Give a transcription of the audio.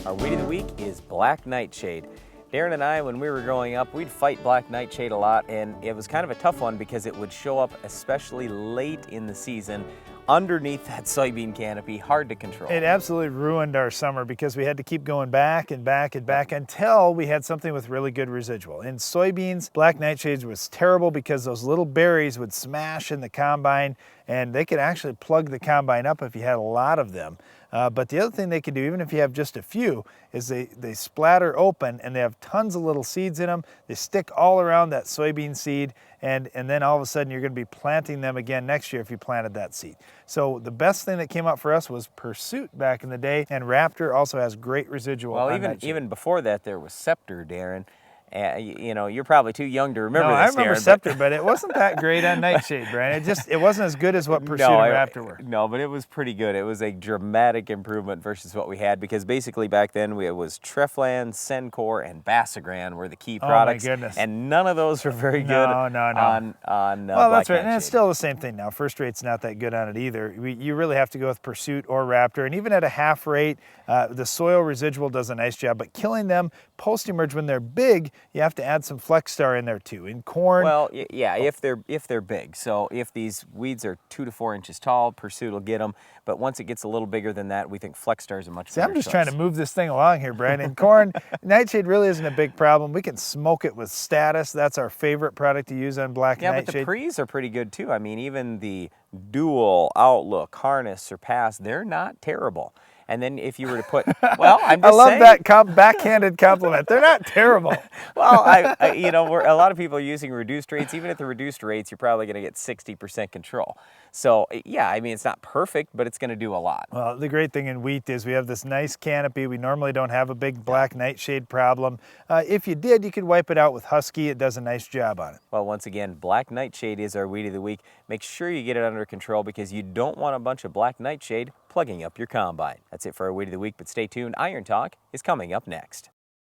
Our weed of the week is black nightshade. Darren and I, when we were growing up, we'd fight black nightshade a lot, and it was kind of a tough one because it would show up especially late in the season underneath that soybean canopy, hard to control. It absolutely ruined our summer because we had to keep going back and back and back until we had something with really good residual. In soybeans, black nightshade was terrible because those little berries would smash in the combine, and they could actually plug the combine up if you had a lot of them. But the other thing they can do, even if you have just a few, is they splatter open and they have tons of little seeds in them. They stick all around that soybean seed, and then all of a sudden you're going to be planting them again next year if you planted that seed. So the best thing that came out for us was Pursuit back in the day, and Raptor also has great residual. Well, even before that there was Scepter, Darren. You know, you're probably too young to remember this, I remember Darren, Scepter, but it wasn't that great on Nightshade, Brian. It wasn't as good as what Pursuit and Raptor were. No, but it was pretty good. It was a dramatic improvement versus what we had, because basically back then it was Treflan, Sencor, and Basagran were the key products. Oh my goodness. And none of those were very good on well, that's right, and it's nightshade. still the same thing now. First rate's not that good on it either. You really have to go with Pursuit or Raptor, and even at a half rate, the soil residual does a nice job, but killing them post-emerge when they're big, you have to add some Flex Star in there too. In corn, well, yeah, if they're big. So if these weeds are 2 to 4 inches tall, Pursuit will get them. But once it gets a little bigger than that, we think Flex Star is a much better I'm just choice. trying to move this thing along here, Brian. In corn, Nightshade really isn't a big problem. We can smoke it with Status. That's our favorite product to use on black Yeah, Nightshade. but the pre's are pretty good too. I mean, even the Dual, Outlook, Harness, Surpass, they're not terrible. And then if you were to put, well, I'm just saying. I love that backhanded compliment. They're not terrible. Well, you know, a lot of people are using reduced rates. Even at the reduced rates, you're probably going to get 60% control. So, yeah, I mean, it's not perfect, but it's going to do a lot. Well, the great thing in wheat is we have this nice canopy. We normally don't have a big black nightshade problem. If you did, you could wipe it out with Husky. It does a nice job on it. Well, once again, black nightshade is our weed of the week. Make sure you get it under control because you don't want a bunch of black nightshade plugging up your combine. That's it for our weed of the week, but stay tuned. Iron Talk is coming up next.